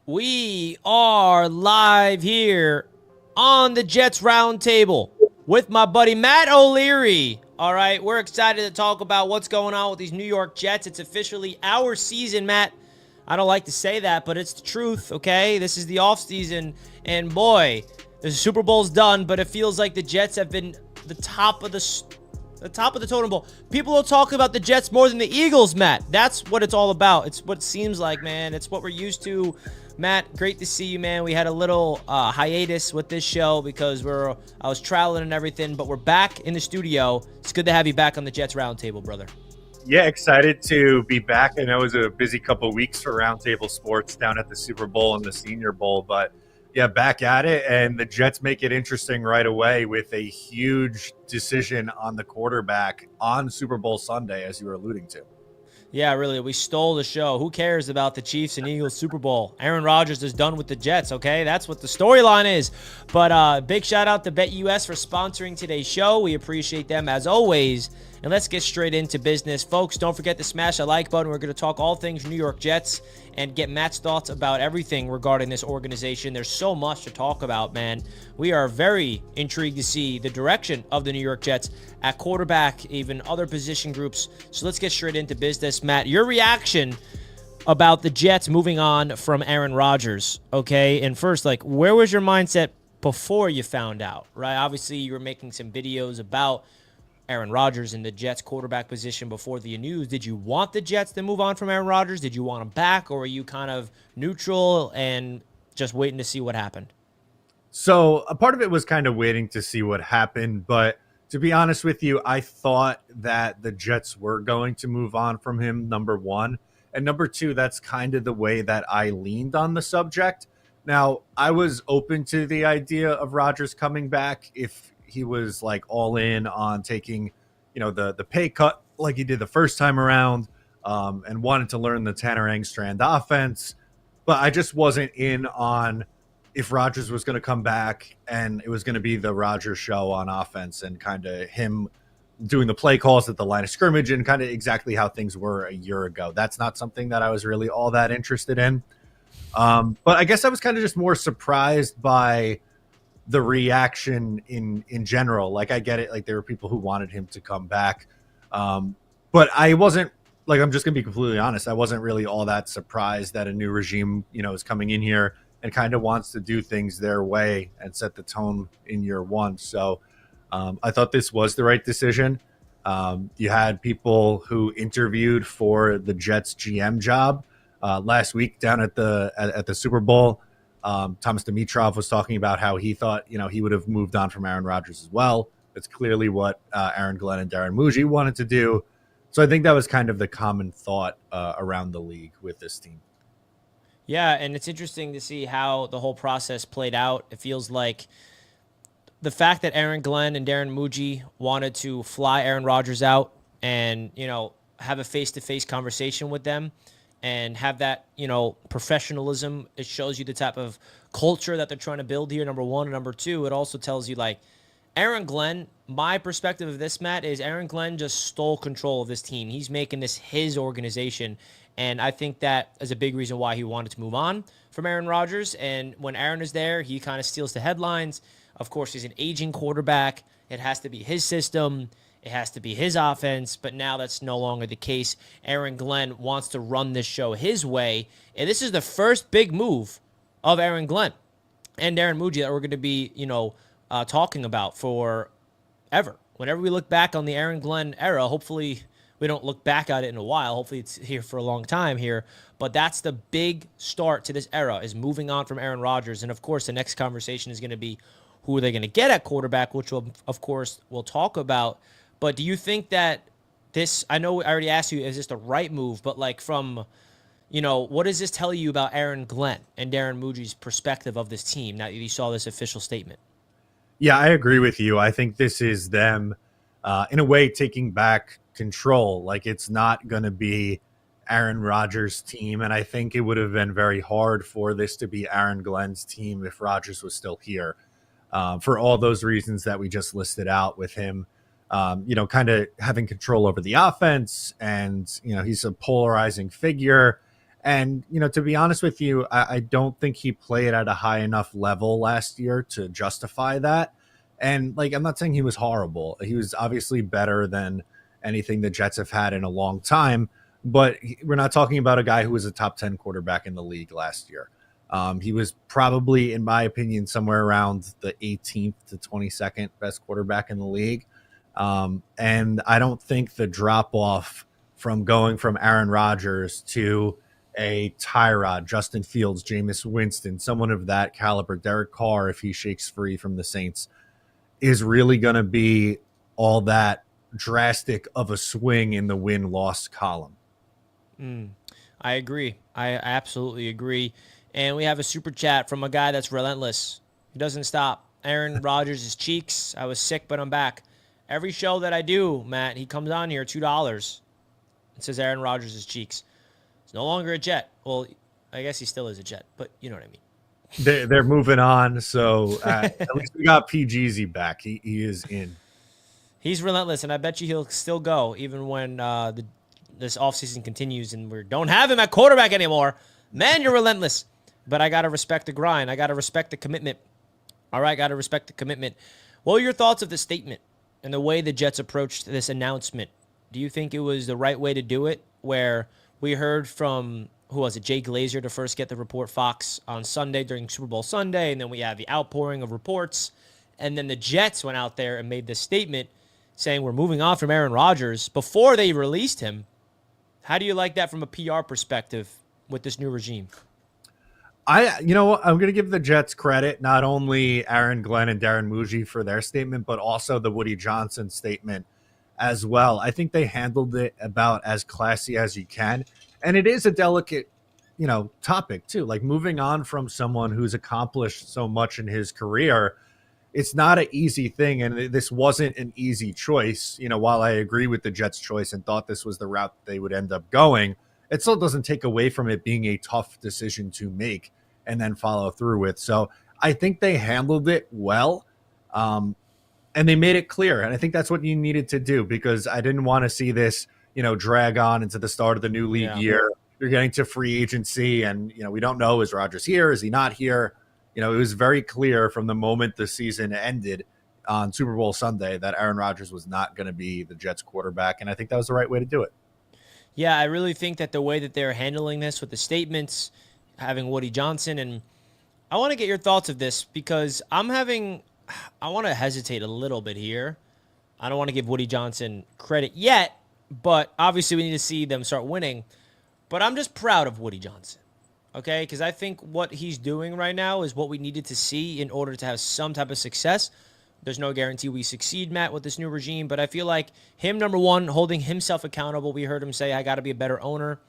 We are live here on the Jets Roundtable with my buddy Matt O'Leary. All right, we're excited to talk about what's going on with these New York Jets. It's officially our season, Matt. I don't like to say that, but it's the truth, okay? This is the offseason, and boy, the Super Bowl's done, but it feels like the Jets have been the top of the totem pole. People will talk about the Jets more than the Eagles, Matt. That's what it's all about. It's what it seems like, man. It's what we're used to. Matt, great to see you, man. We had a little hiatus with this show because I was traveling and everything, but we're back in the studio. It's good to have you back on the Jets Roundtable, brother. Yeah, excited to be back. I know it was a busy couple of weeks for Roundtable Sports down at the Super Bowl and the Senior Bowl, but yeah, back at it. And the Jets make it interesting right away with a huge decision on the quarterback on Super Bowl Sunday, as you were alluding to. Yeah, really, we stole the show. Who cares about the Chiefs and Eagles Super Bowl? Aaron Rodgers is done with the Jets, okay? That's what the storyline is. But big shout out to BetUS for sponsoring today's show. We appreciate them as always. And let's get straight into business. Folks, don't forget to smash a like button. We're going to talk all things New York Jets and get Matt's thoughts about everything regarding this organization. There's so much to talk about, man. We are very intrigued to see the direction of the New York Jets at quarterback, even other position groups. So let's get straight into business. Matt, your reaction about the Jets moving on from Aaron Rodgers, okay? And first, where was your mindset before you found out, right? Obviously, you were making some videos about Aaron Rodgers in the Jets quarterback position before the news. Did you want the Jets to move on from Aaron Rodgers? Did you want him back, or were you kind of neutral and just waiting to see what happened? So a part of it was kind of waiting to see what happened, but to be honest with you, I thought that the Jets were going to move on from him, number one. And number two, that's kind of the way that I leaned on the subject. Now, I was open to the idea of Rodgers coming back if he was like all in on taking, the pay cut like he did the first time around, and wanted to learn the Tanner Engstrand offense. But I just wasn't in on if Rodgers was going to come back and it was going to be the Rodgers show on offense and kind of him doing the play calls at the line of scrimmage and kind of exactly how things were a year ago. That's not something that I was really all that interested in. But I guess I was kind of just more surprised by the reaction in general. Like, I get it. Like, there were people who wanted him to come back. But I wasn't, like, I'm just going to be completely honest. I wasn't really all that surprised that a new regime, is coming in here and kind of wants to do things their way and set the tone in year one. So I thought this was the right decision. You had people who interviewed for the Jets GM job last week down at the Super Bowl. Thomas Dimitrov was talking about how he thought, he would have moved on from Aaron Rodgers as well. It's clearly what Aaron Glenn and Darren Muji wanted to do. So I think that was kind of the common thought around the league with this team. Yeah, and it's interesting to see how the whole process played out. It feels like the fact that Aaron Glenn and Darren Muji wanted to fly Aaron Rodgers out and, have a face-to-face conversation with them and have that, professionalism. It shows you the type of culture that they're trying to build here, number one. And number two, it also tells you, Aaron Glenn, my perspective of this, Matt, is Aaron Glenn just stole control of this team. He's making this his organization. And I think that is a big reason why he wanted to move on from Aaron Rodgers. And when Aaron is there, he kind of steals the headlines. Of course, he's an aging quarterback. It has to be his system. It has to be his offense. But now that's no longer the case. Aaron Glenn wants to run this show his way. And this is the first big move of Aaron Glenn and Darren Muji that we're going to be, talking about forever. Whenever we look back on the Aaron Glenn era, hopefully we don't look back at it in a while. Hopefully it's here for a long time here. But that's the big start to this era, is moving on from Aaron Rodgers. And, of course, the next conversation is going to be who are they going to get at quarterback, which, we'll talk about. But do you think that this – I know I already asked you, is this the right move? But, what does this tell you about Aaron Glenn and Darren Muji's perspective of this team now that you saw this official statement? Yeah, I agree with you. I think this is them, in a way, taking back control. Like, it's not going to be Aaron Rodgers' team, and I think it would have been very hard for this to be Aaron Glenn's team if Rodgers was still here, for all those reasons that we just listed out with him, kind of having control over the offense, and, he's a polarizing figure. And, to be honest with you, I don't think he played at a high enough level last year to justify that. And, like, I'm not saying he was horrible. He was obviously better than anything the Jets have had in a long time. But we're not talking about a guy who was a top 10 quarterback in the league last year. He was probably, in my opinion, somewhere around the 18th to 22nd best quarterback in the league. And I don't think the drop off from going from Aaron Rodgers to a Tyrod, Justin Fields, Jameis Winston, someone of that caliber, Derek Carr, if he shakes free from the Saints, is really going to be all that drastic of a swing in the win-loss column. I agree. I absolutely agree. And we have a super chat from a guy that's relentless. He doesn't stop. Aaron Rodgers' cheeks. I was sick, but I'm back. Every show that I do, Matt, he comes on here, $2. It says Aaron Rodgers' cheeks. He's no longer a Jet. Well, I guess he still is a Jet, but you know what I mean. They're moving on, so at least we got PGZ back. He is in. He's relentless, and I bet you he'll still go even when this offseason continues and we don't have him at quarterback anymore. Man, you're relentless. But I got to respect the grind. I got to respect the commitment. All right, got to respect the commitment. What were your thoughts of the statement and the way the Jets approached this announcement? Do you think it was the right way to do it, where we heard from, who was it, Jay Glazer to first get the report, Fox, on Sunday during Super Bowl Sunday, and then we have the outpouring of reports, and then the Jets went out there and made this statement saying we're moving on from Aaron Rodgers before they released him. How do you like that from a PR perspective with this new regime? I'm going to give the Jets credit, not only Aaron Glenn and Darren Muji for their statement, but also the Woody Johnson statement as well. I think they handled it about as classy as you can. And it is a delicate, topic too. Like, moving on from someone who's accomplished so much in his career, it's not an easy thing. And this wasn't an easy choice. While I agree with the Jets' choice and thought this was the route they would end up going, it still doesn't take away from it being a tough decision to make and then follow through with. So I think they handled it well. And they made it clear. And I think that's what you needed to do, because I didn't want to see this, drag on into the start of the new league year. You're getting to free agency and, we don't know, is Rodgers here? Is he not here? It was very clear from the moment the season ended on Super Bowl Sunday that Aaron Rodgers was not going to be the Jets quarterback. And I think that was the right way to do it. Yeah, I really think that the way that they're handling this with the statements, having Woody Johnson, and I want to get your thoughts of this, because I want to hesitate a little bit here. I don't want to give Woody Johnson credit yet, but obviously we need to see them start winning. But I'm just proud of Woody Johnson, okay? Because I think what he's doing right now is what we needed to see in order to have some type of success. There's no guarantee we succeed, Matt, with this new regime, but I feel like him, number one, holding himself accountable. We heard him say, I got to be a better owner.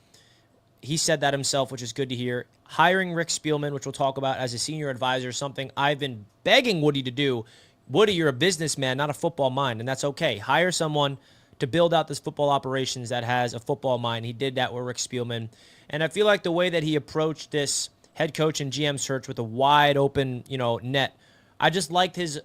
He said that himself, which is good to hear. Hiring Rick Spielman, which we'll talk about as a senior advisor, something I've been begging Woody to do. Woody, you're a businessman, not a football mind, and that's okay. Hire someone to build out this football operations that has a football mind. He did that with Rick Spielman. And I feel like the way that he approached this head coach and GM search with a wide open, net, I just liked his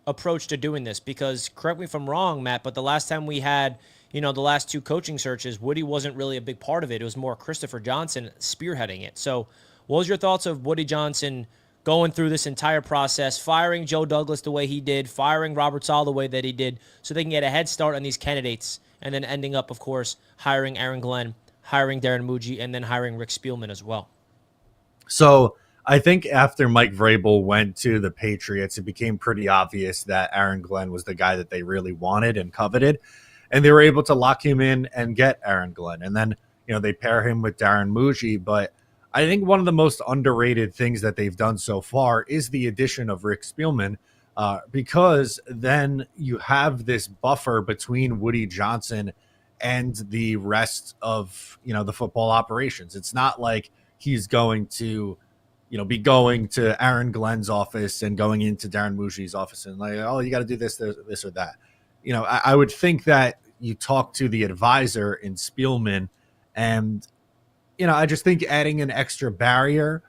approach to doing this, because, correct me if I'm wrong, Matt, but the last time we had, the last two coaching searches, Woody wasn't really a big part of it. It was more Christopher Johnson spearheading it. So what was your thoughts of Woody Johnson going through this entire process, firing Joe Douglas the way he did, firing Robert Saleh the way that he did, so they can get a head start on these candidates, and then ending up, of course, hiring Aaron Glenn, hiring Darren Muji, and then hiring Rick Spielman as well? So I think after Mike Vrabel went to the Patriots, it became pretty obvious that Aaron Glenn was the guy that they really wanted and coveted. And they were able to lock him in and get Aaron Glenn. And then, they pair him with Darren Muji. But I think one of the most underrated things that they've done so far is the addition of Rick Spielman, because then you have this buffer between Woody Johnson and the rest of, the football operations. It's not like he's going to, be going to Aaron Glenn's office and going into Darren Muji's office and like, oh, you got to do this or that. I would think that you talk to the advisor in Spielman, and, I just think adding an extra barrier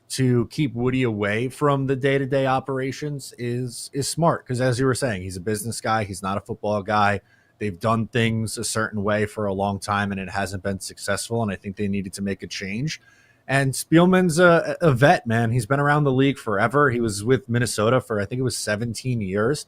to keep Woody away from the day-to-day operations is smart. Because as you were saying, he's a business guy. He's not a football guy. they've done things a certain way for a long time and it hasn't been successful. And I think they needed to make a change. And Spielman's a vet, man. He's been around the league forever. He was with Minnesota for, I think it was 17 years.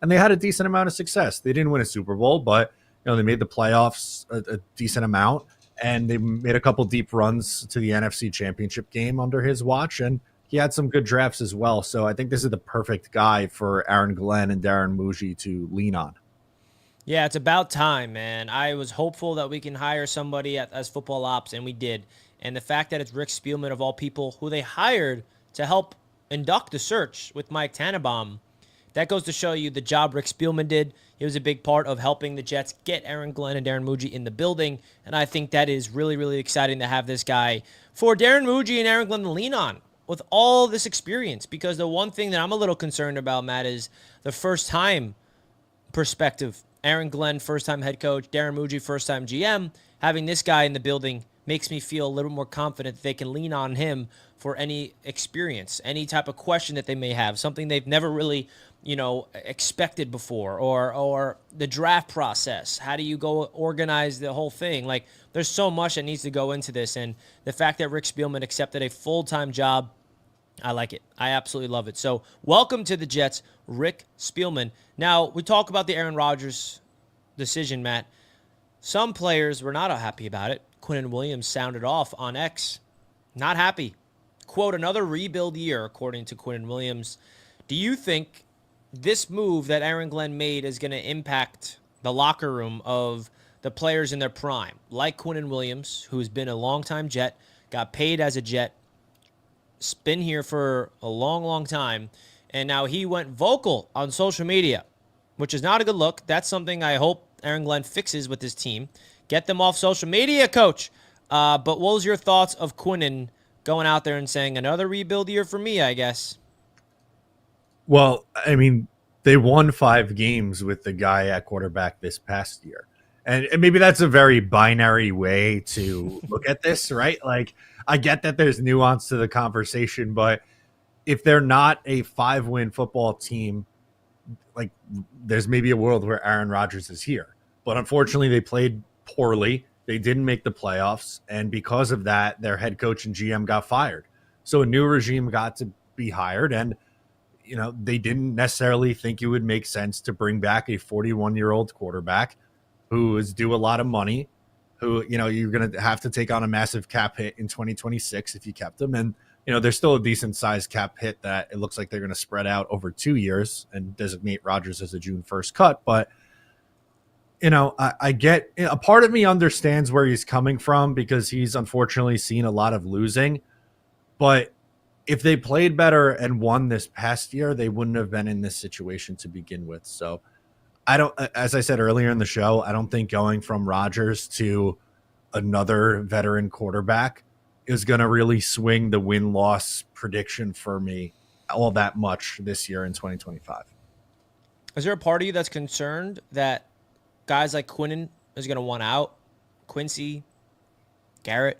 And they had a decent amount of success. They didn't win a Super Bowl, but they made the playoffs a decent amount. And they made a couple deep runs to the NFC Championship game under his watch. And he had some good drafts as well. So I think this is the perfect guy for Aaron Glenn and Darren Muji to lean on. Yeah, it's about time, man. I was hopeful that we can hire somebody as football ops, and we did. And the fact that it's Rick Spielman, of all people, who they hired to help induct the search with Mike Tannenbaum, that goes to show you the job Rick Spielman did. He was a big part of helping the Jets get Aaron Glenn and Darren Muji in the building, and I think that is really, really exciting to have this guy for Darren Muji and Aaron Glenn to lean on with all this experience, because the one thing that I'm a little concerned about, Matt, is the first-time perspective. Aaron Glenn, first-time head coach, Darren Muji, first-time GM. Having this guy in the building makes me feel a little more confident that they can lean on him for any experience, any type of question that they may have, something they've never really, expected before, or the draft process. How do you go organize the whole thing? Like, there's so much that needs to go into this, and the fact that Rick Spielman accepted a full-time job, I like it. I absolutely love it. So welcome to the Jets, Rick Spielman. Now, we talk about the Aaron Rodgers decision, Matt. Some players were not happy about it. Quinnen Williams sounded off on X. Not happy. Quote, another rebuild year, according to Quinnen Williams. Do you think this move that Aaron Glenn made is going to impact the locker room of the players in their prime? Like Quinnen Williams, who's been a longtime Jet, got paid as a Jet, been here for a long, long time, and now he went vocal on social media, which is not a good look. That's something I hope Aaron Glenn fixes with his team. Get them off social media, coach. But what was your thoughts of Quinnen going out there and saying, another rebuild year for me, I guess? Well, I mean, they won 5 games with the guy at quarterback this past year. And maybe that's a very binary way to look at this, right? Like, I get that there's nuance to the conversation, but if they're not a 5-win football team, like, there's maybe a world where Aaron Rodgers is here. But unfortunately, they played poorly. They didn't make the playoffs. And because of that, their head coach and GM got fired. So a new regime got to be hired. And, they didn't necessarily think it would make sense to bring back a 41-year-old quarterback who is due a lot of money, who, you're going to have to take on a massive cap hit in 2026 if you kept him. And, there's still a decent sized cap hit that it looks like they're going to spread out over 2 years and designate Rodgers as a June 1st cut. But, I get, a part of me understands where he's coming from because he's unfortunately seen a lot of losing. But if they played better and won this past year, they wouldn't have been in this situation to begin with. So as I said earlier in the show, I don't think going from Rodgers to another veteran quarterback is going to really swing the win-loss prediction for me all that much this year in 2025. Is there a part of you that's concerned that guys like Quinnen is going to want out? Quincy, Garrett,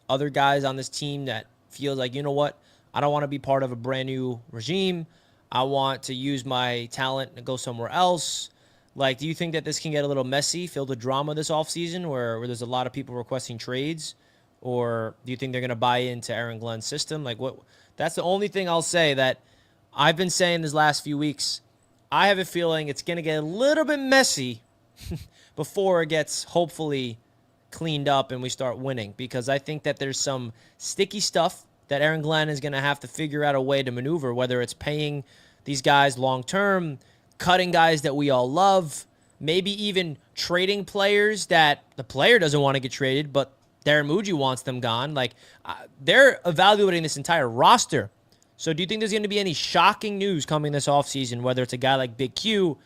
other guys on this team that feels like, you know what? I don't want to be part of a brand new regime. I want to use my talent and go somewhere else. Like, do you think that this can get a little messy, filled with drama this offseason where there's a lot of people requesting trades? Or do you think they're going to buy into Aaron Glenn's system? Like, what? That's the only thing I'll say that I've been saying these last few weeks. I have a feeling it's going to get a little bit messy before it gets hopefully cleaned up and we start winning, because I think that there's some sticky stuff that Aaron Glenn is going to have to figure out a way to maneuver, whether it's paying these guys long-term, cutting guys that we all love, maybe even trading players that the player doesn't want to get traded, but Darren Muji wants them gone. Like, they're evaluating this entire roster. So do you think there's going to be any shocking news coming this offseason, whether it's a guy like Big Q,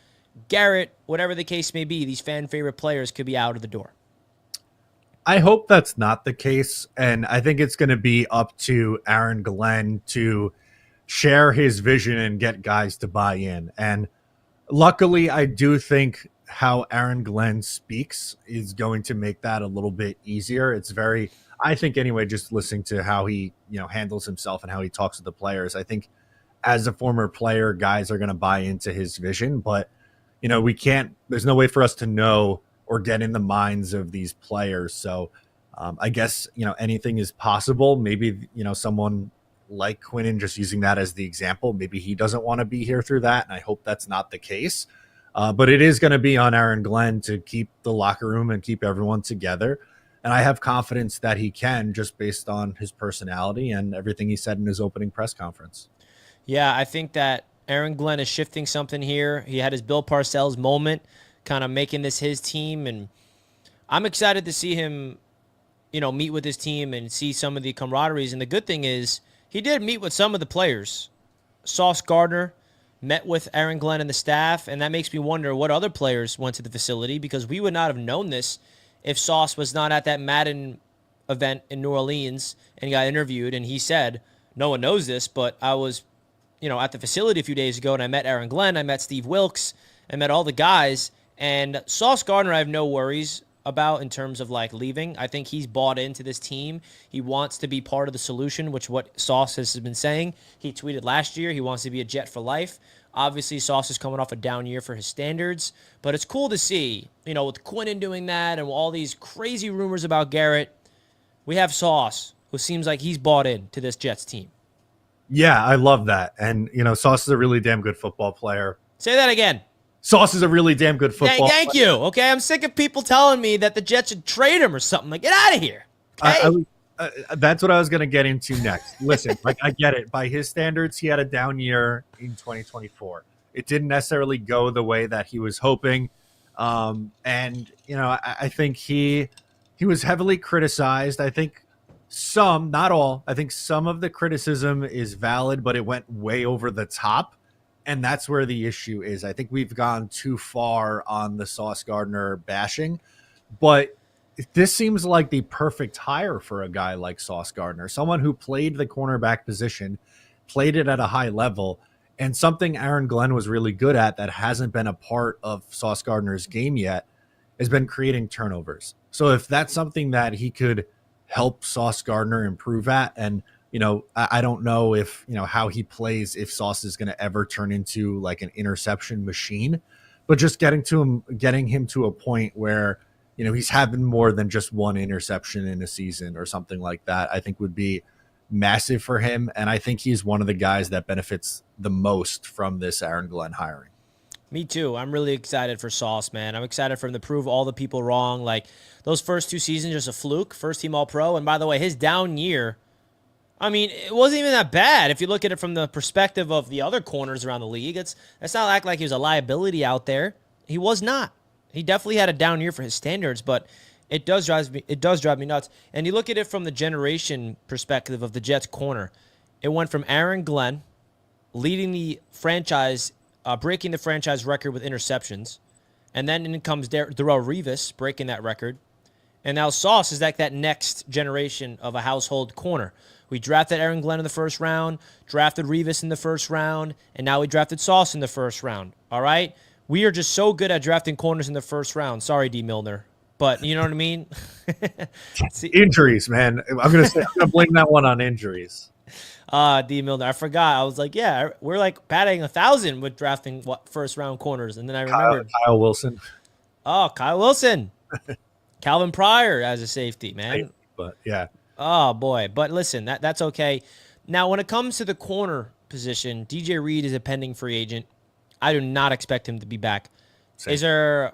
Garrett, whatever the case may be, these fan-favorite players could be out of the door? I hope that's not the case, and I think it's going to be up to Aaron Glenn to share his vision and get guys to buy in. And luckily, I do think how Aaron Glenn speaks is going to make that a little bit easier. It's very, I think anyway, just listening to how he, handles himself and how he talks to the players, I think as a former player, guys are going to buy into his vision. But, we can't, there's no way for us to know or get in the minds of these players. So I guess, anything is possible. Maybe, someone like Quinnen, just using that as the example, maybe he doesn't want to be here through that. And I hope that's not the case. But it is going to be on Aaron Glenn to keep the locker room and keep everyone together. And I have confidence that he can, just based on his personality and everything he said in his opening press conference. Yeah, I think that Aaron Glenn is shifting something here. He had his Bill Parcells moment, kind of making this his team. And I'm excited to see him, meet with his team and see some of the camaraderies. And the good thing is he did meet with some of the players. Sauce Gardner met with Aaron Glenn and the staff, and that makes me wonder what other players went to the facility, because we would not have known this if Sauce was not at that Madden event in New Orleans and got interviewed. And he said, no one knows this, but I was, at the facility a few days ago, and I met Aaron Glenn, I met Steve Wilkes, I met all the guys. And Sauce Gardner, I have no worries about in terms of leaving. I think he's bought into this team. He wants to be part of the solution, which what Sauce has been saying. He tweeted last year he wants to be a Jet for life. Obviously, Sauce is coming off a down year for his standards, but it's cool to see, with Quinnen doing that and all these crazy rumors about Garrett, we have Sauce, who seems like he's bought into this Jets team. Yeah, I love that. And, Sauce is a really damn good football player. Say that again. Sauce is a really damn good football player. Thank you. Okay, I'm sick of people telling me that the Jets should trade him or something. Get out of here. Okay? That's what I was going to get into next. Listen, I get it. By his standards, he had a down year in 2024. It didn't necessarily go the way that he was hoping. I think he was heavily criticized. I think some, not all, I think some of the criticism is valid, but it went way over the top. And that's where the issue is. I think we've gone too far on the Sauce Gardner bashing, but this seems like the perfect hire for a guy like Sauce Gardner, someone who played the cornerback position, played it at a high level, and something Aaron Glenn was really good at that hasn't been a part of Sauce Gardner's game yet has been creating turnovers. So if that's something that he could help Sauce Gardner improve at, and I don't know if, how he plays, if Sauce is going to ever turn into an interception machine, but just getting him to a point where, he's having more than just one interception in a season or something like that, I think would be massive for him. And I think he's one of the guys that benefits the most from this Aaron Glenn hiring. Me too. I'm really excited for Sauce, man. I'm excited for him to prove all the people wrong. Those first 2 seasons, just a fluke, first team All-Pro. And by the way, his down year, it wasn't even that bad if you look at it from the perspective of the other corners around the league. Let's not act like he was a liability out there. He was not. He definitely had a down year for his standards, but it does drive me nuts. And you look at it from the generation perspective of the Jets corner. It went from Aaron Glenn leading the franchise, breaking the franchise record with interceptions, and then in comes Darrelle Revis breaking that record. And now Sauce is that next generation of a household corner. We drafted Aaron Glenn in the first round, drafted Revis in the first round, and now we drafted Sauce in the first round. All right? We are just so good at drafting corners in the first round. Sorry, D. Milner. But you know what I mean? Injuries, man. I'm going to blame that one on injuries. D. Milner. I forgot. I was yeah, we're batting 1,000 with drafting first round corners. And then I remembered. Kyle Wilson. Oh, Kyle Wilson. Calvin Pryor as a safety, man. But yeah. Oh, boy. But listen, that's okay. Now, when it comes to the corner position, DJ Reed is a pending free agent. I do not expect him to be back. Same. Is there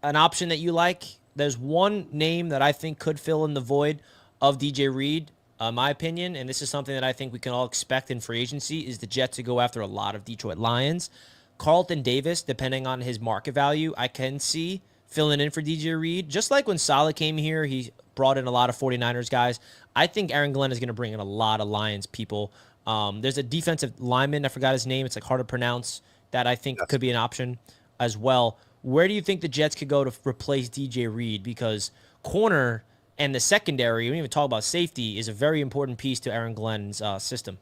an option that you like? There's one name that I think could fill in the void of DJ Reed, my opinion, and this is something that I think we can all expect in free agency, is the Jets to go after a lot of Detroit Lions. Carlton Davis, depending on his market value, I can see filling in for DJ Reed. Just like when Saleh came here, he brought in a lot of 49ers guys. I think Aaron Glenn is going to bring in a lot of Lions people. There's a defensive lineman, I forgot his name, it's hard to pronounce, that I think could be an option as well. Where do you think the Jets could go to replace DJ Reed? Because corner and the secondary, we don't even talk about safety, is a very important piece to Aaron Glenn's system.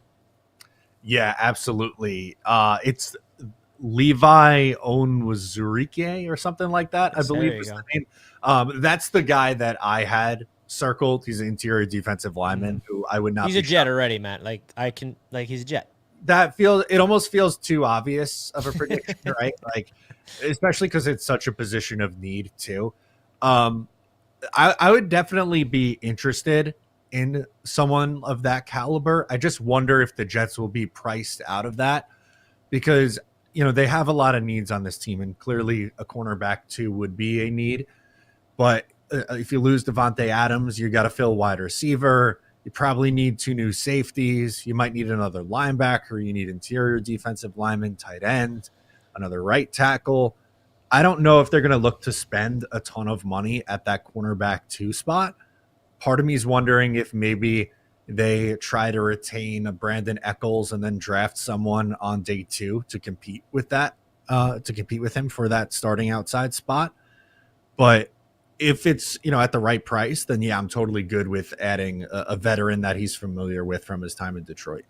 Yeah, absolutely. It's Levi Onwuzurike or something like that, I believe is the name. That's the guy that I had circled. He's an interior defensive lineman who I would not. He's a Jet already, Matt. He's a Jet. it almost feels too obvious of a prediction, right? Like, especially because it's such a position of need too. Um, I would definitely be interested in someone of that caliber. I just wonder if the Jets will be priced out of that because they have a lot of needs on this team, and clearly a cornerback too would be a need. But if you lose Devontae Adams, you got to fill wide receiver. You probably need two new safeties. You might need another linebacker. You need interior defensive lineman, tight end, another right tackle. I don't know if they're going to look to spend a ton of money at that cornerback two spot. Part of me is wondering if maybe they try to retain a Brandon Eccles and then draft someone on day two to compete with him for that starting outside spot. But if it's at the right price, then yeah, I'm totally good with adding a veteran that he's familiar with from his time in Detroit.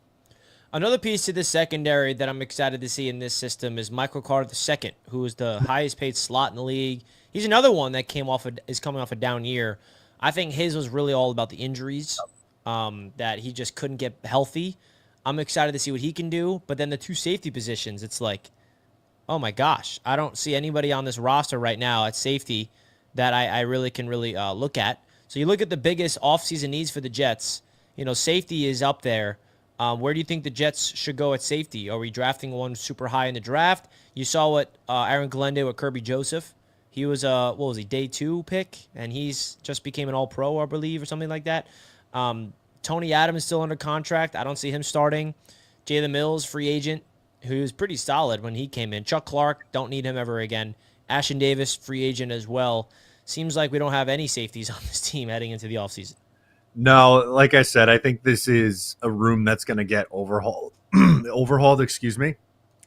Another piece to the secondary that I'm excited to see in this system is Michael Carter II, who is the highest paid slot in the league. He's another one that is coming off a down year. I think his was really all about the injuries, that he just couldn't get healthy. I'm excited to see what he can do. But then the two safety positions, it's like, oh my gosh, I don't see anybody on this roster right now at safety that I really can look at. So you look at the biggest offseason needs for the Jets, safety is up there. Where do you think the Jets should go at safety? Are we drafting one super high in the draft? You saw what Aaron Glenn did with Kirby Joseph. He was day 2 pick, and he's just became an All-Pro, I believe, or something like that. Tony Adams is still under contract. I don't see him starting. Jalen Mills, free agent, who was pretty solid when he came in. Chuck Clark, don't need him ever again. Ashton Davis, free agent as well. Seems like we don't have any safeties on this team heading into the offseason. No, like I said, I think this is a room that's going to get overhauled. Excuse me.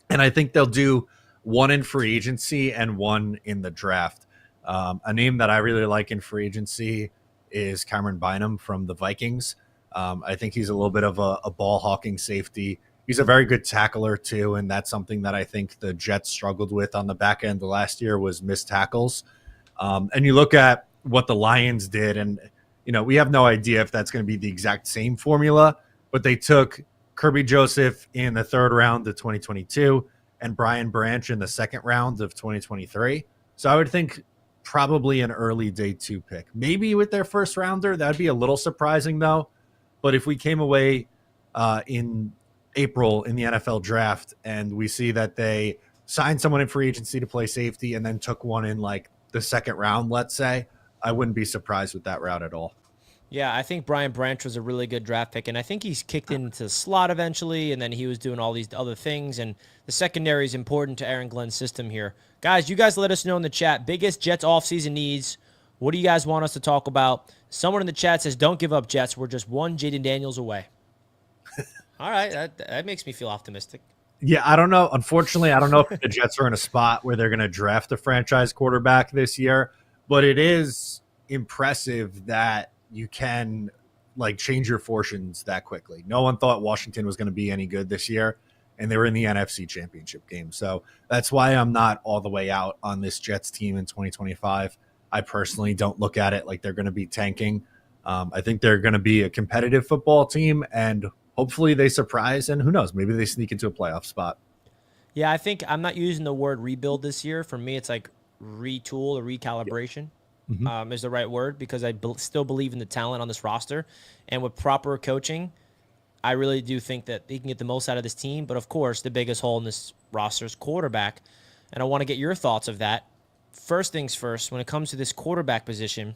And I think they'll do one in free agency and one in the draft. A name that I really like in free agency is Cameron Bynum from the Vikings. I think he's a little bit of a ball hawking safety. He's a very good tackler too, and that's something that I think the Jets struggled with on the back end of last year was missed tackles. And you look at what the Lions did, and we have no idea if that's going to be the exact same formula, but they took Kirby Joseph in the 3rd round of 2022 and Brian Branch in the 2nd round of 2023. So I would think probably an early day 2 pick. Maybe with their first rounder, that'd be a little surprising though. But if we came away in April in the NFL draft and we see that they signed someone in free agency to play safety and then took one in like the 2nd round, let's say, I wouldn't be surprised with that route at all. Yeah, I think Brian Branch was a really good draft pick, and I think he's kicked into the slot eventually, and then he was doing all these other things, and the secondary is important to Aaron Glenn's system here. Guys, you guys let us know in the chat, biggest Jets offseason needs. What do you guys want us to talk about? Someone in the chat says, don't give up, Jets. We're just one Jaden Daniels away. All right, that makes me feel optimistic. Yeah, I don't know. Unfortunately, I don't know if the Jets are in a spot where they're going to draft a franchise quarterback this year, but it is impressive that you can change your fortunes that quickly. No one thought Washington was going to be any good this year, and they were in the NFC Championship game. So that's why I'm not all the way out on this Jets team in 2025. I personally don't look at it like they're going to be tanking. I think they're going to be a competitive football team, and hopefully they surprise, and who knows, maybe they sneak into a playoff spot. Yeah, I think I'm not using the word rebuild this year. For me, it's like retool or recalibration. Is the right word, because I still believe in the talent on this roster. And with proper coaching, I really do think that he can get the most out of this team. But, of course, the biggest hole in this roster is quarterback. And I want to get your thoughts of that. First things first, when it comes to this quarterback position,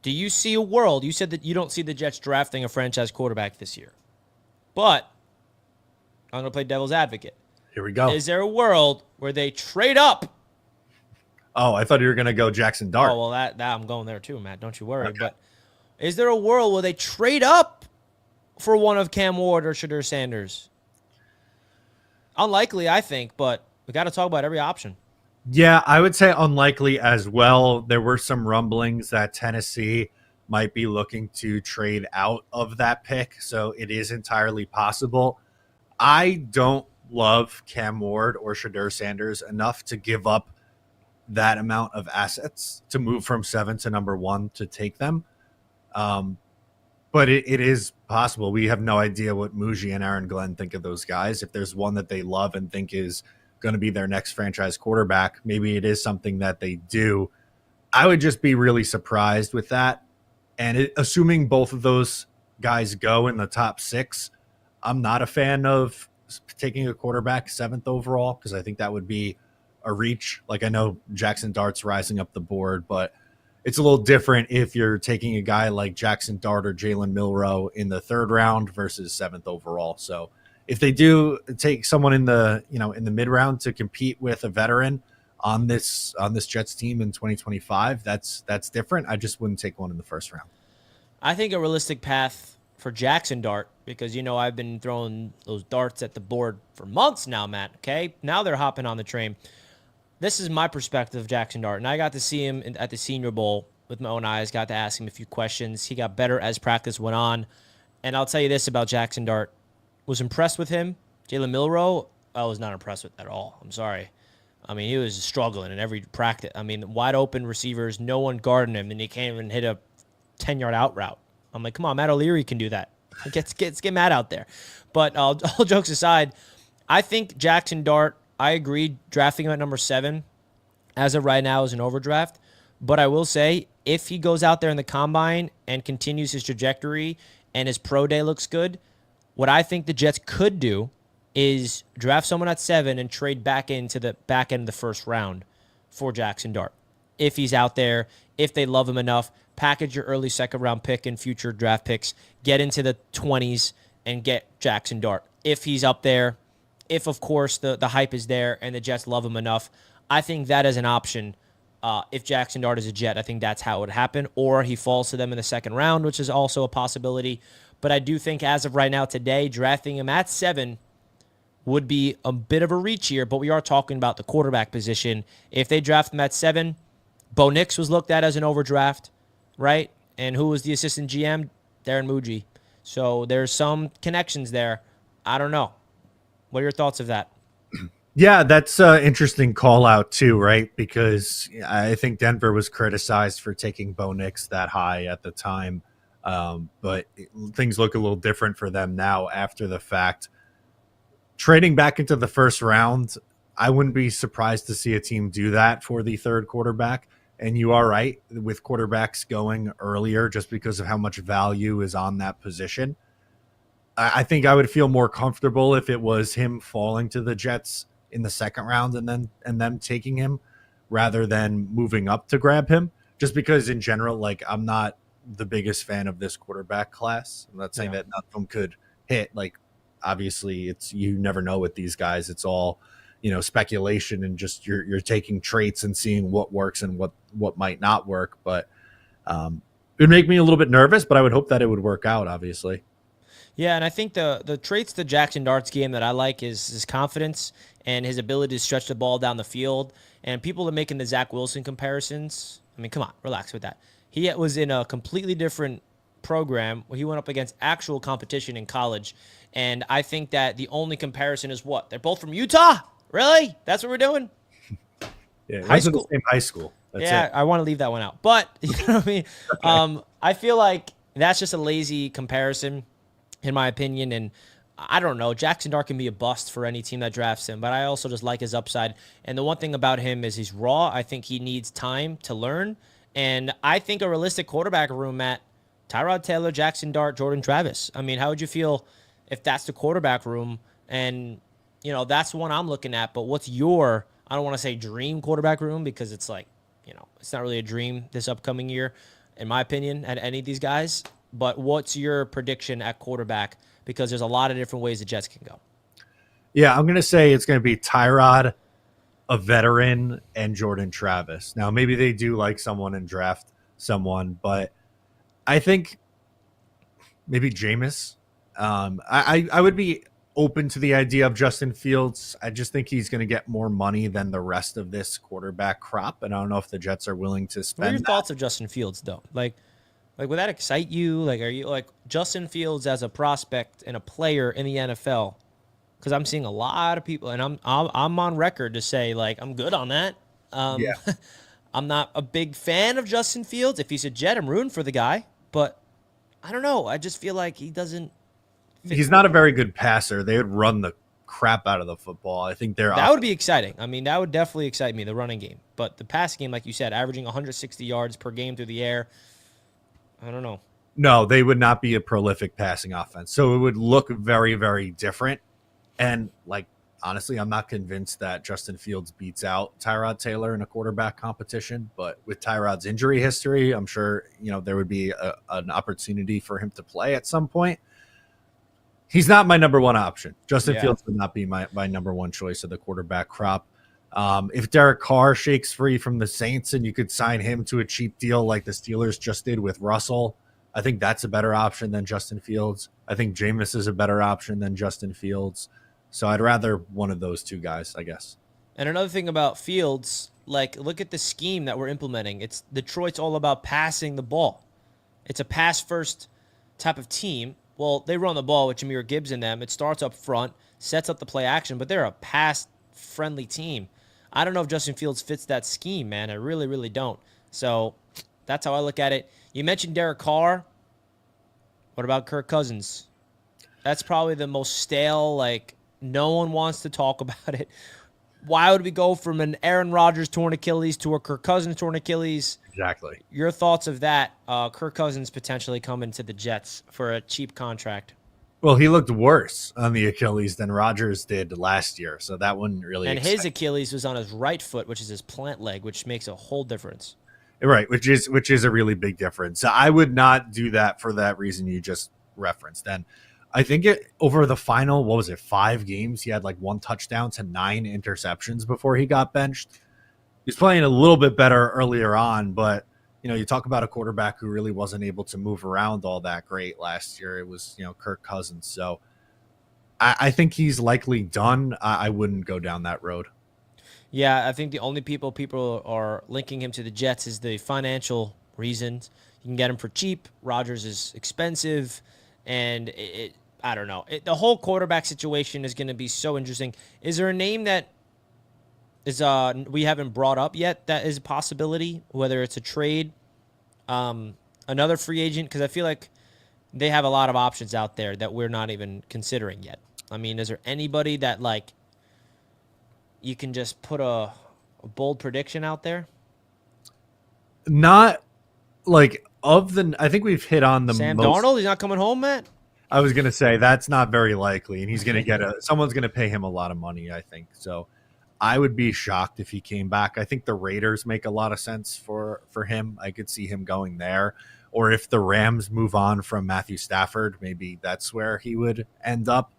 do you see a world? You said that you don't see the Jets drafting a franchise quarterback this year. But I'm going to play devil's advocate. Here we go. Is there a world where they trade up? Oh, I thought you were going to go Jackson Dart. Oh, well, that I'm going there too, Matt. Don't you worry. Okay. But is there a world where they trade up for one of Cam Ward or Shedeur Sanders? Unlikely, I think, but we got to talk about every option. Yeah, I would say unlikely as well. There were some rumblings that Tennessee might be looking to trade out of that pick, so it is entirely possible. I don't love Cam Ward or Shedeur Sanders enough to give up that amount of assets to move from 7 to number 1 to take them. But it is possible. We have no idea what Muji and Aaron Glenn think of those guys. If there's one that they love and think is going to be their next franchise quarterback, maybe it is something that they do. I would just be really surprised with that. And assuming both of those guys go in the top 6, I'm not a fan of taking a quarterback 7th overall because I think that would be a reach. Like, I know Jackson Dart's rising up the board, but it's a little different if you're taking a guy like Jackson Dart or Jalen Milroe in the 3rd round versus 7th overall. So if they do take someone in the mid round to compete with a veteran on this Jets team in 2025, that's different. I just wouldn't take one in the 1st round. I think a realistic path for Jackson Dart, because I've been throwing those darts at the board for months now, Matt. Okay, now they're hopping on the train. This is my perspective of Jackson Dart, and I got to see him at the Senior Bowl with my own eyes, got to ask him a few questions. He got better as practice went on, and I'll tell you this about Jackson Dart. Was impressed with him. Jalen Milroe, I was not impressed with at all. I'm sorry. I mean, he was struggling in every practice. I mean, wide open receivers, no one guarding him, and he can't even hit a 10-yard out route. I'm like, come on, Matt O'Leary can do that. Get Matt out there. But all jokes aside, I think Jackson Dart, I agree, drafting him at number 7 as of right now is an overdraft. But I will say, if he goes out there in the combine and continues his trajectory and his pro day looks good, what I think the Jets could do is draft someone at 7 and trade back into the back end of the 1st round for Jackson Dart. If he's out there, if they love him enough, package your early 2nd round pick and future draft picks, get into the 20s and get Jackson Dart. If he's up there, if, of course, the hype is there and the Jets love him enough, I think that is an option. If Jackson Dart is a Jet, I think that's how it would happen. Or he falls to them in the 2nd round, which is also a possibility. But I do think as of right now today, drafting him at 7 would be a bit of a reach here, but we are talking about the quarterback position. If they draft him at 7, Bo Nix was looked at as an overdraft, right? And who was the assistant GM? Darren Muji. So there's some connections there. I don't know. What are your thoughts of that? Yeah, that's an interesting call out too, right? Because I think Denver was criticized for taking Bo Nix that high at the time. But things look a little different for them now after the fact. Trading back into the 1st round, I wouldn't be surprised to see a team do that for the 3rd quarterback. And you are right with quarterbacks going earlier just because of how much value is on that position. I think I would feel more comfortable if it was him falling to the Jets in the 2nd round and them taking him rather than moving up to grab him. Just because in general, like, I'm not the biggest fan of this quarterback class. I'm not saying that none of them could hit. Like, obviously, you never know with these guys. It's all speculation and just you're taking traits and seeing what works and what might not work. But it would make me a little bit nervous, but I would hope that it would work out, obviously. Yeah, and I think the traits to Jackson Dart's game that I like is his confidence and his ability to stretch the ball down the field. And people are making the Zach Wilson comparisons. I mean, come on, relax with that. He was in a completely different program where he went up against actual competition in college. And I think that the only comparison is what? They're both from Utah? Really? That's what we're doing? Yeah, high school. The same high school. That's yeah, it. I want to leave that one out. But, you know what I mean? Okay. I feel like that's just a lazy comparison, in my opinion. And I don't know. Jackson Dart can be a bust for any team that drafts him, but I also just like his upside. And the one thing about him is he's raw. I think he needs time to learn. And I think a realistic quarterback room, Matt, Tyrod Taylor, Jackson Dart, Jordan Travis. I mean, how would you feel if that's the quarterback room? And, that's the one I'm looking at. But what's your, I don't want to say dream quarterback room because it's like, it's not really a dream this upcoming year, in my opinion, at any of these guys. But what's your prediction at quarterback? Because there's a lot of different ways the Jets can go. Yeah, I'm going to say it's going to be Tyrod, a veteran, and Jordan Travis. Now, maybe they do like someone and draft someone, but I think maybe Jameis. I would be open to the idea of Justin Fields. I just think he's going to get more money than the rest of this quarterback crop, and I don't know if the Jets are willing to spend. What are your thoughts of Justin Fields, though? Like, would that excite you? Like, are you like Justin Fields as a prospect and a player in the NFL? Because I'm seeing a lot of people, and I'm on record to say, like, I'm good on that. Yeah. I'm not a big fan of Justin Fields. If he's a Jet, I'm rooting for the guy. But I don't know. I just feel like he doesn't fit. He's not a very good passer. They would run the crap out of the football. I think their That would offense. be exciting. I mean, that would definitely excite me, the running game. But the passing game, like you said, averaging 160 yards per game through the air, I don't know. No, they would not be a prolific passing offense. So it would look very, very different. And like honestly, I'm not convinced that Justin Fields beats out Tyrod Taylor in a quarterback competition. But with Tyrod's injury history, I'm sure there would be an opportunity for him to play at some point. He's not my number one option. Justin Yeah. Fields would not be my number one choice of the quarterback crop. If Derek Carr shakes free from the Saints and you could sign him to a cheap deal like the Steelers just did with Russell, I think that's a better option than Justin Fields. I think Jameis is a better option than Justin Fields. So I'd rather one of those two guys, I guess. And another thing about Fields, like, look at the scheme that we're implementing. It's Detroit's all about passing the ball. It's a pass first type of team. Well, they run the ball with Jahmyr Gibbs in them. It starts up front, sets up the play action, but they're a pass friendly team. I don't know if Justin Fields fits that scheme, man. I really, really don't. So that's how I look at it. You mentioned Derek Carr. What about Kirk Cousins? That's probably the most stale, like, no one wants to talk about it. Why would we go from an Aaron Rodgers torn Achilles to a Kirk Cousins torn Achilles? Exactly. Your thoughts of that? Kirk Cousins potentially coming to the Jets for a cheap contract. Well, he looked worse on the Achilles than Rodgers did last year, so that wouldn't really. And his Achilles was on his right foot, which is his plant leg, which makes a whole difference. Right, which is a really big difference. So I would not do that for that reason you just referenced. And I think over the final, what was it, 5 games, he had like 1 touchdown to 9 interceptions before he got benched. He was playing a little bit better earlier on, but you talk about a quarterback who really wasn't able to move around all that great last year. It was Kirk Cousins. So I think he's likely done. I wouldn't go down that road. Yeah, I think the only people are linking him to the Jets is the financial reasons. You can get him for cheap. Rodgers is expensive, and I don't know. The whole quarterback situation is going to be so interesting. Is there a name that is we haven't brought up yet that is a possibility, whether it's a trade, another free agent? Because I feel like they have a lot of options out there that we're not even considering yet. I mean, is there anybody that, like, you can just put a bold prediction out there? Not like I think we've hit on the Sam most. Darnold, he's not coming home, Matt? I was going to say that's not very likely, and he's going to get someone's going to pay him a lot of money, I think. So I would be shocked if he came back. I think the Raiders make a lot of sense for him. I could see him going there. Or if the Rams move on from Matthew Stafford, maybe that's where he would end up.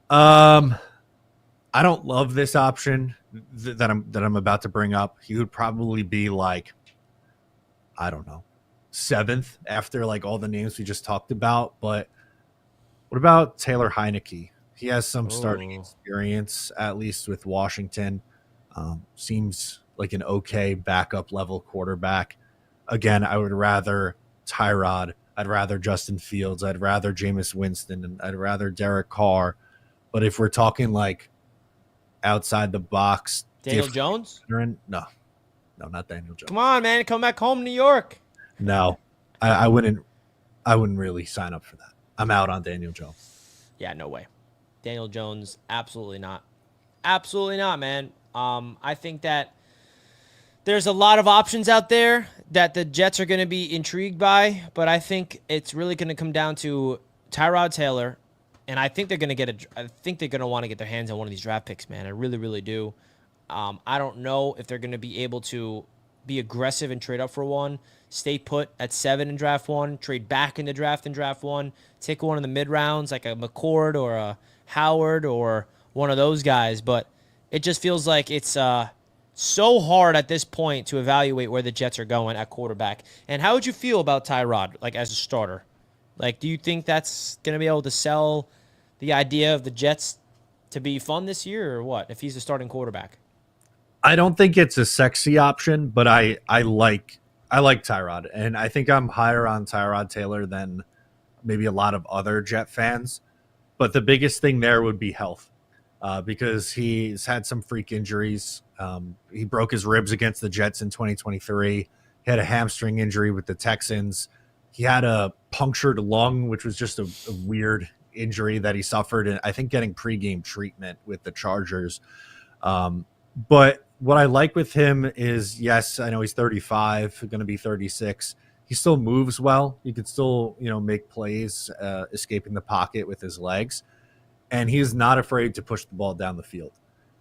I don't love this option that I'm about to bring up. He would probably be like, I don't know, 7th after like all the names we just talked about. But what about Taylor Heineke? He has some starting experience, at least with Washington. Seems like an okay backup level quarterback. Again, I would rather Tyrod. I'd rather Justin Fields. I'd rather Jameis Winston. And I'd rather Derek Carr. But if we're talking like outside the box, Daniel Jones? No, not Daniel Jones. Come on, man. Come back home to New York. No, I wouldn't really sign up for that. I'm out on Daniel Jones. Yeah, no way. Daniel Jones, absolutely not. Absolutely not, man. I think that there's a lot of options out there that the Jets are going to be intrigued by, but I think it's really going to come down to Tyrod Taylor, and I think they're going to want to get their hands on one of these draft picks, man. I really, really do. I don't know if they're going to be able to be aggressive and trade up for one, stay put at 7 in draft 1, trade back in the draft in draft 1, take one in the mid rounds like a McCord or a Howard or one of those guys. But it just feels like it's so hard at this point to evaluate where the Jets are going at quarterback. And how would you feel about Tyrod, like, as a starter? Like, do you think that's going to be able to sell the idea of the Jets to be fun this year, or what, if he's a starting quarterback? I don't think it's a sexy option, but I like Tyrod, and I think I'm higher on Tyrod Taylor than maybe a lot of other Jet fans. But the biggest thing there would be health, because he's had some freak injuries. He broke his ribs against the Jets in 2023. He had a hamstring injury with the Texans. He had a punctured lung, which was just a weird injury that he suffered, and I think getting pregame treatment with the Chargers. But what I like with him is, yes, I know he's 35, going to be 36. He still moves well. He can still, make plays, escaping the pocket with his legs, and he is not afraid to push the ball down the field.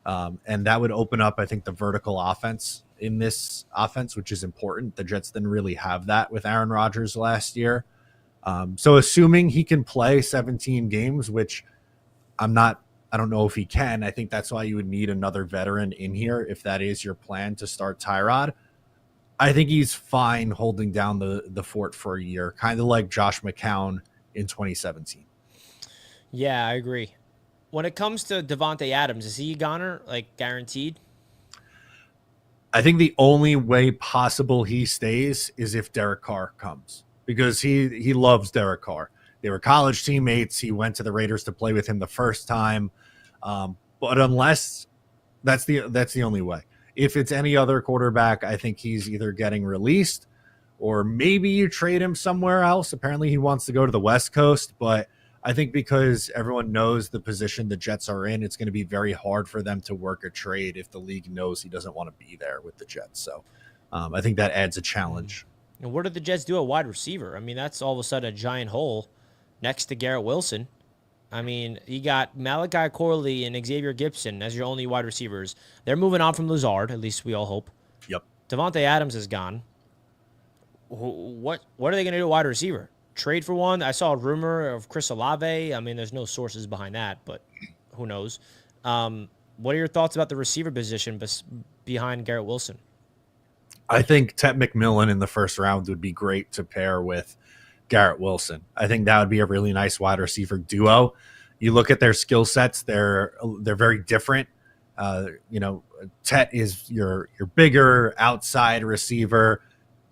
And that would open up, I think, the vertical offense in this offense, which is important. The Jets didn't really have that with Aaron Rodgers last year. So assuming he can play 17 games, which I don't know if he can. I think that's why you would need another veteran in here if that is your plan to start Tyrod. I think he's fine holding down the fort for a year, kind of like Josh McCown in 2017. Yeah, I agree. When it comes to Devontae Adams, is he a goner, like guaranteed? I think the only way possible he stays is if Derek Carr comes, because he loves Derek Carr. They were college teammates. He went to the Raiders to play with him the first time. But unless that's the only way. If it's any other quarterback, I think he's either getting released or maybe you trade him somewhere else. Apparently he wants to go to the West Coast, but I think because everyone knows the position the Jets are in, it's going to be very hard for them to work a trade if the league knows he doesn't want to be there with the Jets. So I think that adds a challenge. And what did the Jets do at wide receiver? I mean, that's all of a sudden a giant hole next to Garrett Wilson. I mean, you got Malachi Corley and Xavier Gibson as your only wide receivers. They're moving on from Lazard, at least we all hope. Yep. Devontae Adams is gone. What are they going to do at wide receiver? Trade for one? I saw a rumor of Chris Olave. I mean, there's no sources behind that, but who knows? What are your thoughts about the receiver position behind Garrett Wilson? I think Ted McMillan in the first round would be great to pair with Garrett Wilson. I think that would be a really nice wide receiver duo. You look at their skill sets; they're very different. Tet is your bigger outside receiver.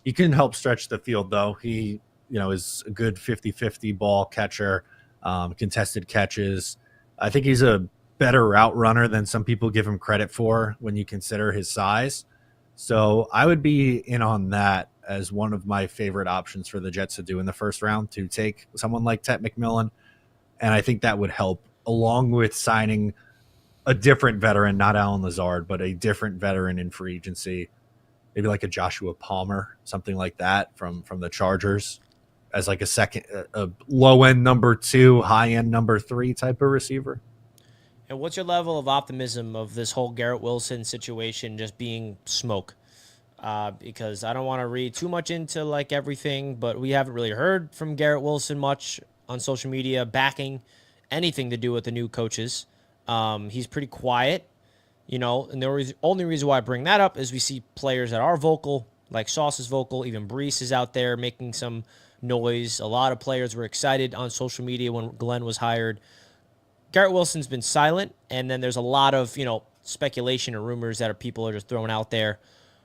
He can help stretch the field, though. He is a good 50-50 ball catcher, contested catches. I think he's a better route runner than some people give him credit for when you consider his size. So I would be in on that as one of my favorite options for the Jets to do in the first round, to take someone like Tet McMillan. And I think that would help, along with signing a different veteran, not Alan Lazard, but a different veteran in free agency, maybe like a Joshua Palmer, something like that from the Chargers, as like a low-end number 2, high-end number 3 type of receiver. And what's your level of optimism of this whole Garrett Wilson situation just being smoke? Because I don't want to read too much into like everything, but we haven't really heard from Garrett Wilson much on social media backing anything to do with the new coaches. He's pretty quiet, and the only reason why I bring that up is we see players that are vocal, like Sauce is vocal, even Brees is out there making some noise. A lot of players were excited on social media when Glenn was hired. Garrett Wilson's been silent, and then there's a lot of, speculation and rumors that people are just throwing out there.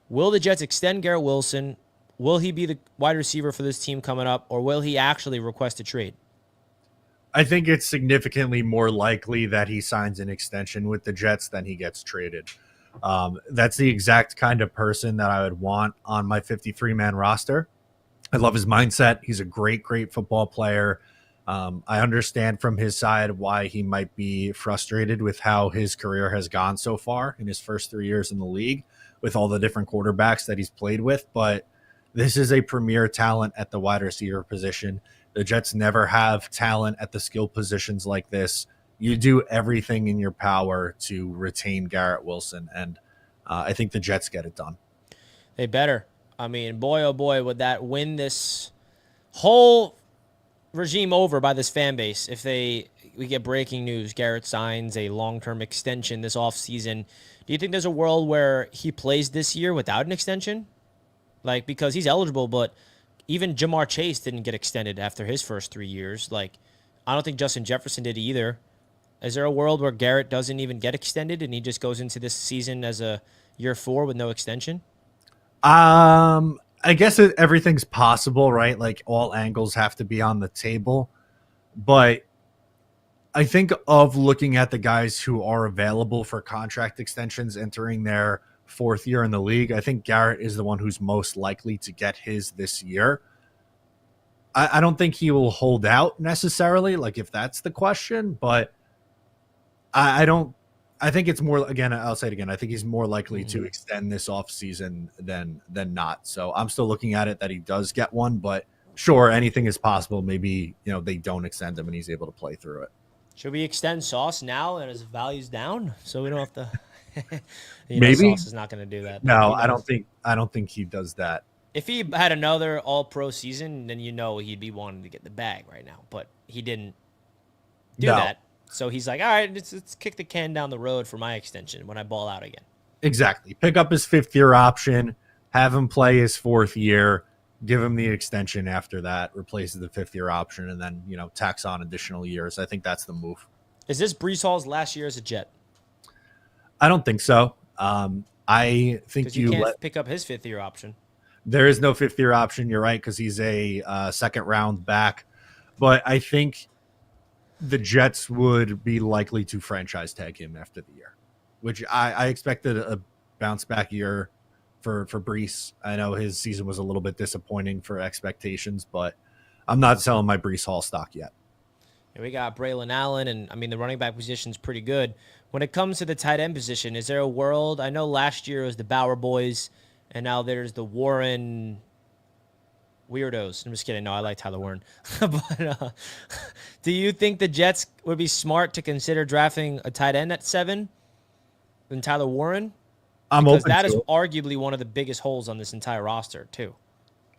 Will the Jets extend Garrett Wilson? Will he be the wide receiver for this team coming up, or will he actually request a trade? I think it's significantly more likely that he signs an extension with the Jets than he gets traded. That's the exact kind of person that I would want on my 53-man roster. I love his mindset. He's a great, great football player. I understand from his side why he might be frustrated with how his career has gone so far in his first 3 years in the league with all the different quarterbacks that he's played with. But this is a premier talent at the wide receiver position. The Jets never have talent at the skill positions like this. You do everything in your power to retain Garrett Wilson, and I think the Jets get it done. They better. I mean, boy, oh boy, would that win this whole regime over by this fan base if we get breaking news. Garrett signs a long-term extension this offseason. Do you think there's a world where he plays this year without an extension? Like, because he's eligible, but even Jamar Chase didn't get extended after his first 3 years. Like, I don't think Justin Jefferson did either. Is there a world where Garrett doesn't even get extended and he just goes into this season as a year 4 with no extension? I guess everything's possible, right? Like, all angles have to be on the table. But I think of looking at the guys who are available for contract extensions entering their 4th year in the league, I think Garrett is the one who's most likely to get his this year. I don't think he will hold out necessarily, like if that's the question, but I don't. I think it's more. Again, I'll say it again. I think he's more likely to extend this offseason than not. So I'm still looking at it that he does get one, but sure, anything is possible. Maybe they don't extend him and he's able to play through it. Should we extend Sauce now and his value's down so we don't have to? Maybe Sauce is not going to do that. No, I don't think. I don't think he does that. If he had another All-Pro season, then he'd be wanting to get the bag right now. But he didn't do that. So he's like, all right, let's kick the can down the road for my extension when I ball out again. Exactly. Pick up his 5th-year option, have him play his 4th year, give him the extension after that, replaces the 5th-year option, and then, tax on additional years. I think that's the move. Is this Breece Hall's last year as a Jet? I don't think so. I think you can't pick up his 5th-year option. There is no 5th-year option. You're right, because he's a second-round back. But I think the Jets would be likely to franchise tag him after the year, which I expected a bounce back year for Breece. I know his season was a little bit disappointing for expectations, but I'm not selling my Breece Hall stock yet. And we got Braylon Allen, and the running back position is pretty good. When it comes to the tight end position, is there a world? I know last year it was the Bauer boys, and now there's the Warren weirdos. I'm just kidding. No, I like Tyler Warren. But do you think the Jets would be smart to consider drafting a tight end at 7 than Tyler Warren? Because that is arguably one of the biggest holes on this entire roster, too.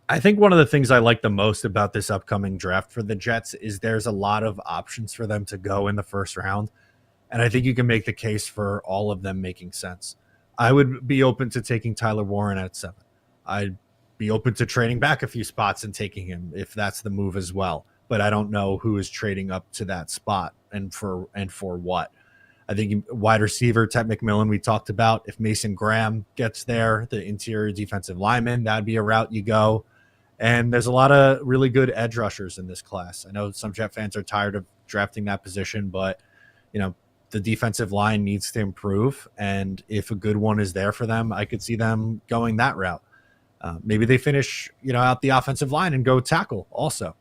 I think one of the things I like the most about this upcoming draft for the Jets is there's a lot of options for them to go in the first round. And I think you can make the case for all of them making sense. I would be open to taking Tyler Warren at 7. I'd be open to trading back a few spots and taking him if that's the move as well. But I don't know who is trading up to that spot and for what. I think wide receiver, Ted McMillan, we talked about. If Mason Graham gets there, the interior defensive lineman, that'd be a route you go. And there's a lot of really good edge rushers in this class. I know some Jet fans are tired of drafting that position, but the defensive line needs to improve. And if a good one is there for them, I could see them going that route. Maybe they finish, out the offensive line and go tackle also.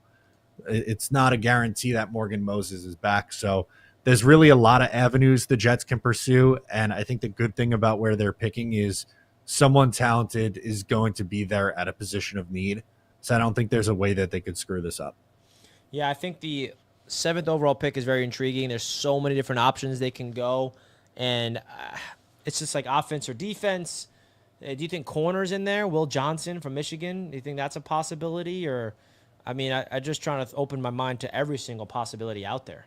It's not a guarantee that Morgan Moses is back. So there's really a lot of avenues the Jets can pursue. And I think the good thing about where they're picking is someone talented is going to be there at a position of need. So I don't think there's a way that they could screw this up. Yeah, I think the 7th overall pick is very intriguing. There's so many different options they can go. And it's just like offense or defense. Do you think corner's in there? Will Johnson from Michigan? Do you think that's a possibility? Or, I just trying to open my mind to every single possibility out there.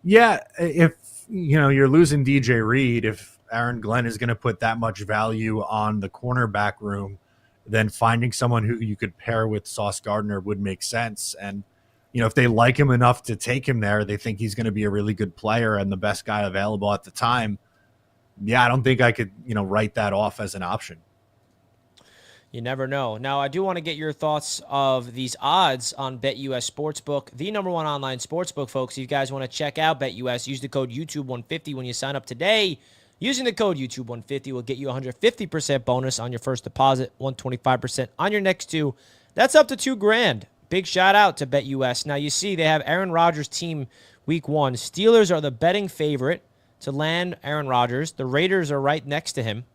Yeah, if you're losing DJ Reed, if Aaron Glenn is going to put that much value on the cornerback room, then finding someone who you could pair with Sauce Gardner would make sense. And if they like him enough to take him there, they think he's going to be a really good player and the best guy available at the time. Yeah, I don't think I could write that off as an option. You never know. Now, I do want to get your thoughts of these odds on BetUS Sportsbook, the #1 online sportsbook, folks. If you guys want to check out BetUS, use the code YouTube150 when you sign up today. Using the code YouTube150 will get you 150% bonus on your first deposit, 125% on your next 2. That's up to $2,000. Big shout out to BetUS. Now, you see they have Aaron Rodgers' team week 1. Steelers are the betting favorite to land Aaron Rodgers. The Raiders are right next to him.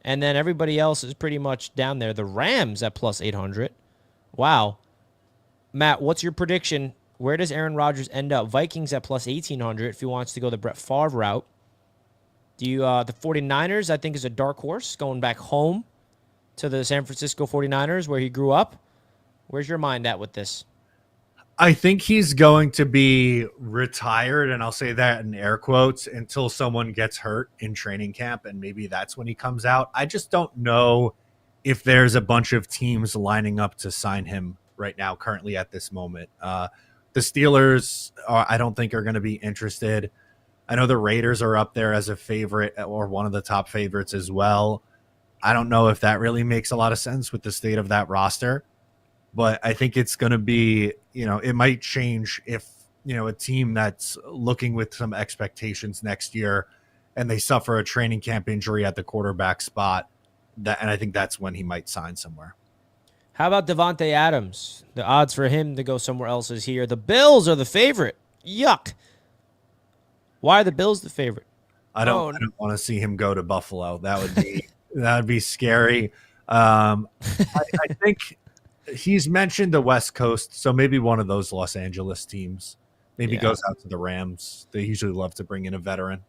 And then everybody else is pretty much down there. The Rams at plus 800. Wow. Matt, what's your prediction? Where does Aaron Rodgers end up? Vikings at plus 1,800 if he wants to go the Brett Favre route. The 49ers, I think, is a dark horse going back home to the San Francisco 49ers where he grew up. Where's your mind at with this? I think he's going to be retired, and I'll say that in air quotes, until someone gets hurt in training camp, and maybe that's when he comes out. I just don't know if there's a bunch of teams lining up to sign him right now, currently at this moment. The Steelers, I don't think, are going to be interested. I know the Raiders are up there as a favorite or one of the top favorites as well. I don't know if that really makes a lot of sense with the state of that roster. But I think it's going to be, it might change if, a team that's looking with some expectations next year and they suffer a training camp injury at the quarterback spot. And I think that's when he might sign somewhere. How about Devontae Adams? The odds for him to go somewhere else is here. The Bills are the favorite. Yuck. Why are the Bills the favorite? I don't want to see him go to Buffalo. That would be scary. I think he's mentioned the West Coast, so maybe one of those Los Angeles teams. Maybe goes out to the Rams. They usually love to bring in a veteran.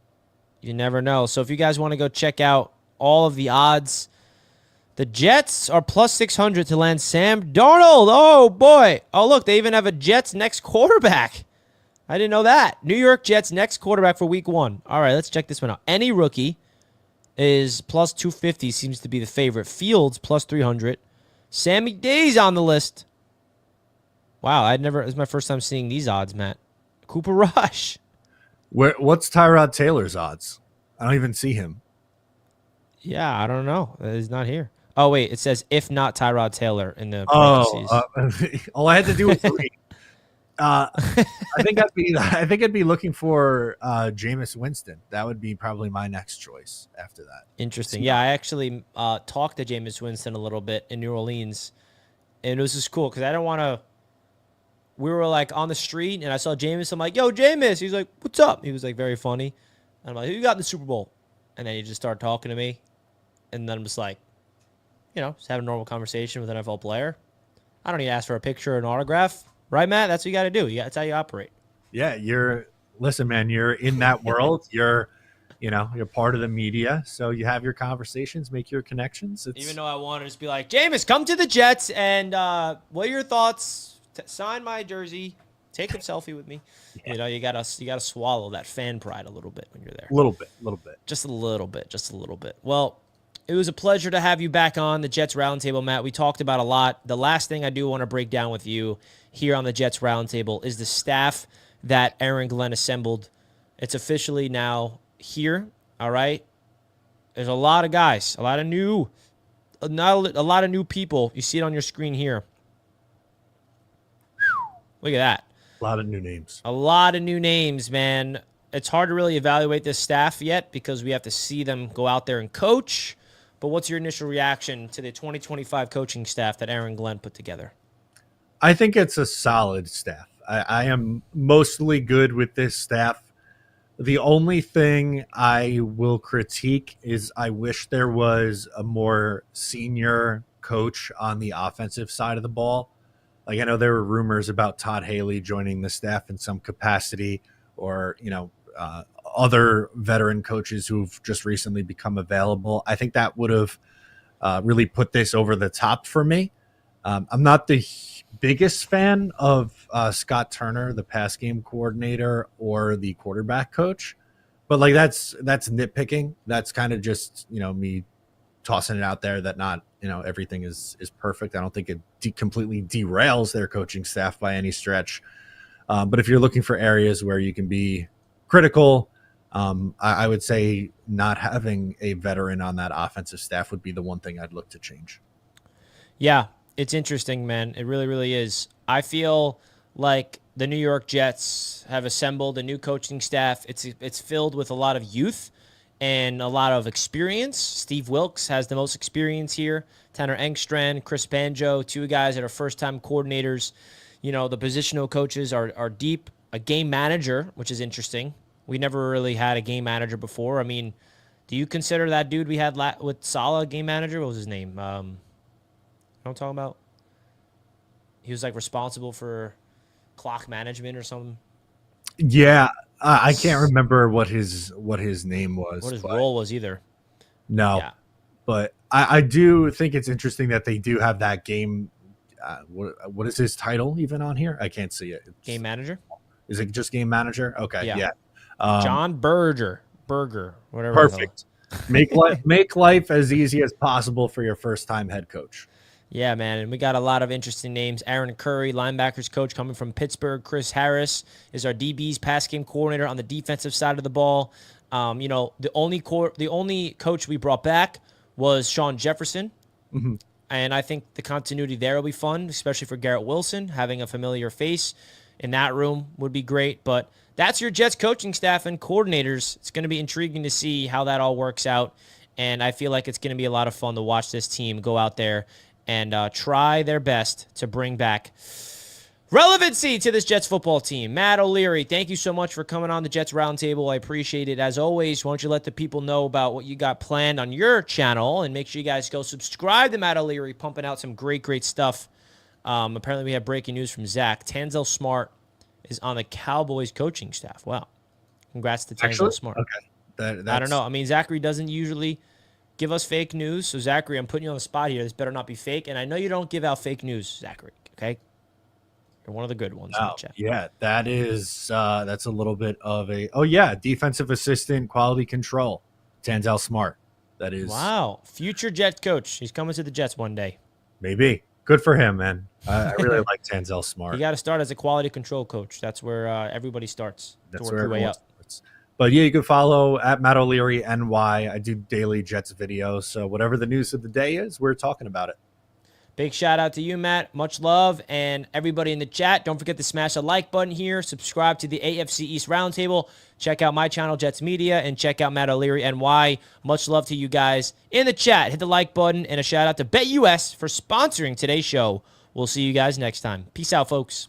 You never know. So if you guys want to go check out all of the odds, the Jets are plus 600 to land Sam Darnold. Oh, boy. Oh, look, they even have a Jets next quarterback. I didn't know that. New York Jets next quarterback for week 1. All right, let's check this one out. Any rookie is plus 250, seems to be the favorite. Fields plus 300. Sammy Day's on the list. Wow, it was my first time seeing these odds, Matt. Cooper Rush. What's Tyrod Taylor's odds? I don't even see him. Yeah, I don't know. He's not here. Oh, wait, it says if not Tyrod Taylor in the parentheses. All I had to do was read. I think I'd be looking for Jameis Winston. That would be probably my next choice after that. Interesting. Yeah, I actually talked to Jameis Winston a little bit in New Orleans, and it was just cool because I don't want to. We were like on the street, and I saw Jameis. I'm like, "Yo, Jameis." He's like, "What's up?" He was like very funny. And I'm like, "Who you got in the Super Bowl?" And then he just started talking to me, and then I'm just like, just having a normal conversation with an NFL player. I don't need to ask for a picture or an autograph. Right, Matt? That's what you got to do. That's how you operate. Yeah, listen, man, you're in that world. You're part of the media. So you have your conversations, make your connections. Even though I want to just be like, Jameis, come to the Jets and what are your thoughts? Sign my jersey. Take a selfie with me. Yeah. You gotta swallow that fan pride a little bit when you're there. A little bit. Just a little bit. Well, it was a pleasure to have you back on the Jets Roundtable, Matt. We talked about a lot. The last thing I do want to break down with you here on the Jets Roundtable is the staff that Aaron Glenn assembled. It's officially now here, all right? There's a lot of guys, a lot of new people. You see it on your screen here. Look at that. A lot of new names. A lot of new names, man. It's hard to really evaluate this staff yet because we have to see them go out there and coach. But what's your initial reaction to the 2025 coaching staff that Aaron Glenn put together? I think it's a solid staff. I am mostly good with this staff. The only thing I will critique is I wish there was a more senior coach on the offensive side of the ball. Like, I know there were rumors about Todd Haley joining the staff in some capacity, or, other veteran coaches who've just recently become available. I think that would have really put this over the top for me. I'm not the biggest fan of Scott Turner, the pass game coordinator, or the quarterback coach, but like that's nitpicking. That's kind of just me tossing it out there that not everything is perfect. I don't think it completely derails their coaching staff by any stretch. But if you're looking for areas where you can be critical, I would say not having a veteran on that offensive staff would be the one thing I'd look to change. Yeah, it's interesting, man. It really, really is. I feel like the New York Jets have assembled a new coaching staff. It's filled with a lot of youth and a lot of experience. Steve Wilkes has the most experience here. Tanner Engstrand, Chris Banjo, two guys that are first-time coordinators. The positional coaches are deep. A game manager, which is interesting. We never really had a game manager before. I mean, do you consider that dude we had with Saleh game manager? What was his name? You know what I'm talking about? He was like responsible for clock management or something. Yeah, I can't remember what his name was. What his role was either. No, yeah. But I do think it's interesting that they do have that game. What is his title even on here? I can't see it. Game manager? Is it just game manager? Okay, yeah. John Berger, whatever. Perfect. Make life as easy as possible for your first-time head coach. Yeah, man, and we got a lot of interesting names. Aaron Curry, linebackers coach coming from Pittsburgh. Chris Harris is our DB's pass game coordinator on the defensive side of the ball. The only coach we brought back was Sean Jefferson. Mm-hmm. And I think the continuity there will be fun, especially for Garrett Wilson. Having a familiar face in that room would be great. But that's your Jets coaching staff and coordinators. It's going to be intriguing to see how that all works out. And I feel like it's going to be a lot of fun to watch this team go out there and try their best to bring back relevancy to this Jets football team. Matt O'Leary, thank you so much for coming on the Jets Roundtable. I appreciate it. As always, why don't you let the people know about what you got planned on your channel, and make sure you guys go subscribe to Matt O'Leary, pumping out some great, great stuff. Apparently, we have breaking news from Zach. Tanzel Smart is on the Cowboys coaching staff. Wow. Congrats to Tanzel Smart. Okay. I don't know. I mean, Zachary doesn't usually give us fake news. So, Zachary, I'm putting you on the spot here. This better not be fake. And I know you don't give out fake news, Zachary. Okay? You're one of the good ones in the chat. Yeah, that is that's a little bit of a defensive assistant, quality control. Tanzel Smart. That is wow. Future Jets coach. He's coming to the Jets one day. Maybe. Good for him, man. I really like Tanzel Smart. You got to start as a quality control coach. That's where everybody starts. That's to work your way up. Starts. But yeah, you can follow at Matt O'Leary NY. I do daily Jets videos, so whatever the news of the day is, we're talking about it. Big shout out to you, Matt. Much love. And everybody in the chat, don't forget to smash the like button here. Subscribe to the AFC East Roundtable. Check out my channel, Jets Media, and check out Matt O'Leary NY. Much love to you guys in the chat. Hit the like button, and a shout out to BetUS for sponsoring today's show. We'll see you guys next time. Peace out, folks.